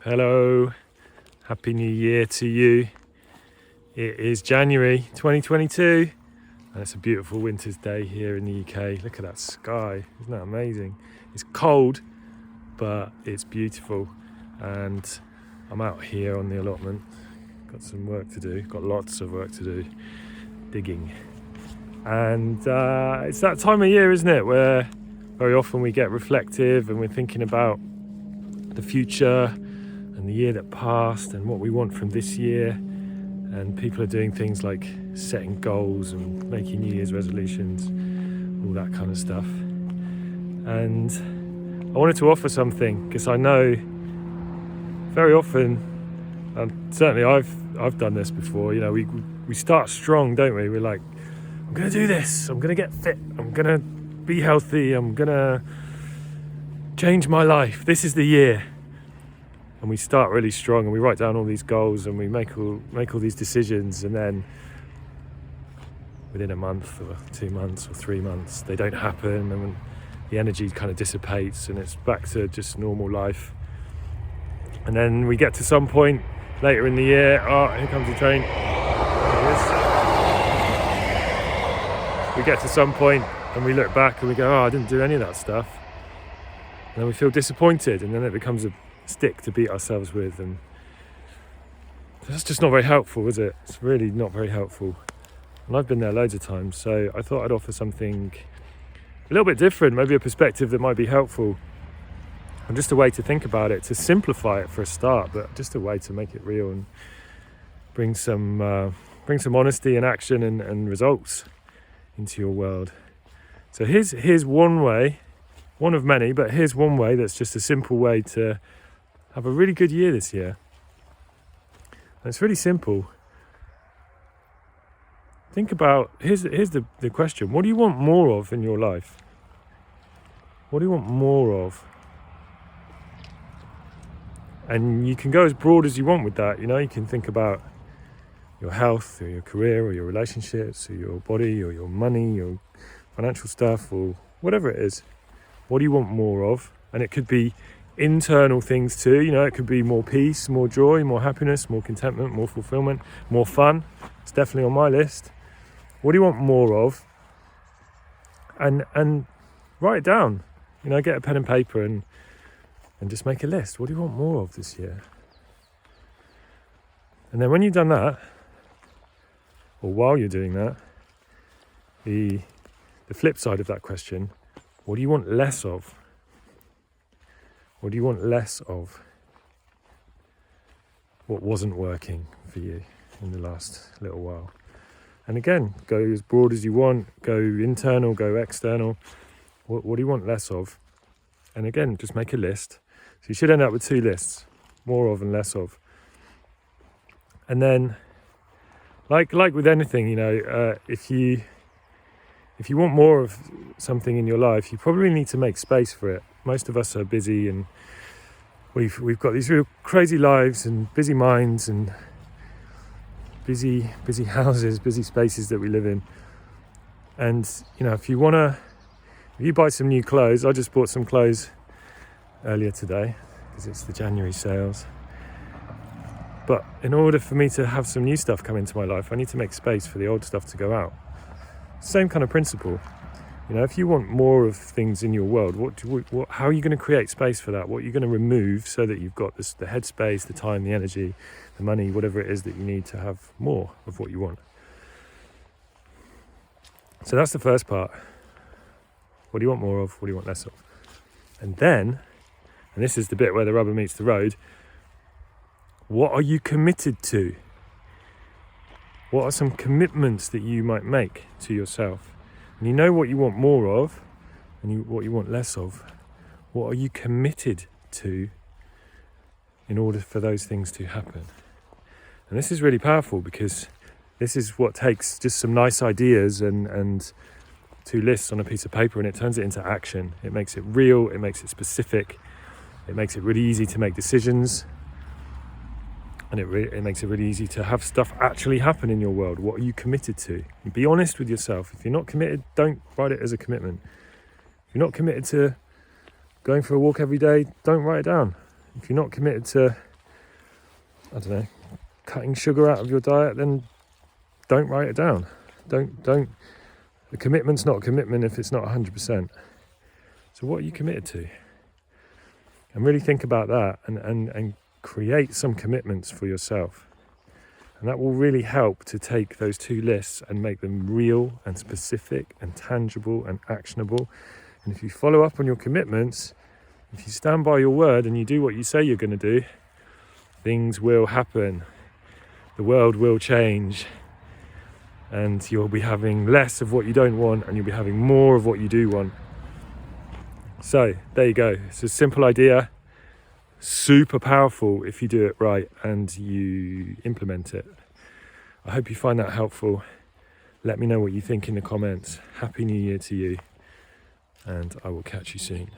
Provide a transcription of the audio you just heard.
Hello, Happy New Year to you. It is January 2022 and it's a beautiful winter's day here in the UK. Look at that sky, isn't that amazing? It's cold, but it's beautiful, and I'm out here on the allotment. Got some work to do, got lots of work to do, digging. And it's that time of year, isn't it, where very often we get reflective and we're thinking about the future and the year that passed and what we want from this year. And people are doing things like setting goals and making New Year's resolutions, all that kind of stuff. And I wanted to offer something, because I know very often, and certainly I've done this before, we start strong, don't we? We're like, I'm going to do this, I'm going to get fit, I'm going to be healthy, I'm going to change my life, this is the year. And we start really strong and we write down all these goals and we make all these decisions, and then within a month or 2 months or 3 months they don't happen, and the energy kind of dissipates and it's back to just normal life. And then we get to some point later in the year, here comes the train. We get to some point and we look back and we go, I didn't do any of that stuff. And then we feel disappointed, and then it becomes a stick to beat ourselves with, and that's just not very helpful, is it? It's really not very helpful. And I've been there loads of times, so I thought I'd offer something a little bit different, maybe a perspective that might be helpful, and just a way to think about it, to simplify it for a start, but just a way to make it real and bring some honesty and action and results into your world. So here's one way, one of many, but here's one way that's just a simple way to have a really good year this year. And it's really simple. Think about, here's the question. What do you want more of in your life? What do you want more of? And you can go as broad as you want with that. You can think about your health or your career or your relationships or your body or your money or financial stuff or whatever it is. What do you want more of? And it could be internal things too. It could be more peace, more joy, more happiness, more contentment, more fulfillment, more fun. It's definitely on my list. What do you want more of? And write it down. Get a pen and paper and just make a list. What do you want more of this year? And then when you've done that, or while you're doing that, the flip side of that question, what do you want less of? What do you want less of? What wasn't working for you in the last little while? And again, go as broad as you want, go internal, go external. What do you want less of? And again, just make a list. So you should end up with 2 lists, more of and less of. And then, like with anything, if you want more of something in your life, you probably need to make space for it. Most of us are busy, and we've got these real crazy lives and busy minds and busy houses, busy spaces that we live in. And if you buy some new clothes, I just bought some clothes earlier today because it's the January sales. But in order for me to have some new stuff come into my life, I need to make space for the old stuff to go out. Same kind of principle. If you want more of things in your world, how are you going to create space for that? What are you going to remove so that you've got the headspace, the time, the energy, the money, whatever it is that you need to have more of what you want? So that's the first part. What do you want more of? What do you want less of? And then, and this is the bit where the rubber meets the road, what are you committed to? What are some commitments that you might make to yourself? And you know what you want more of and what you want less of. What are you committed to in order for those things to happen? And this is really powerful, because this is what takes just some nice ideas and 2 lists on a piece of paper, and it turns it into action. It makes it real, it makes it specific, it makes it really easy to make decisions. And it makes it really easy to have stuff actually happen in your world. What are you committed to? And be honest with yourself. If you're not committed, don't write it as a commitment. If you're not committed to going for a walk every day, don't write it down. If you're not committed to I don't know, cutting sugar out of your diet, then don't write it down. Don't. The commitment's not a commitment if it's not 100%. So what are you committed to? And really think about that and create some commitments for yourself. And that will really help to take those two lists and make them real and specific and tangible and actionable. And if you follow up on your commitments, if you stand by your word and you do what you say you're going to do, things will happen. The world will change. And you'll be having less of what you don't want and you'll be having more of what you do want. So there you go. It's a simple idea, super powerful if you do it right and you implement it. I hope you find that helpful. Let me know what you think in the comments. Happy New Year to you, and I will catch you soon.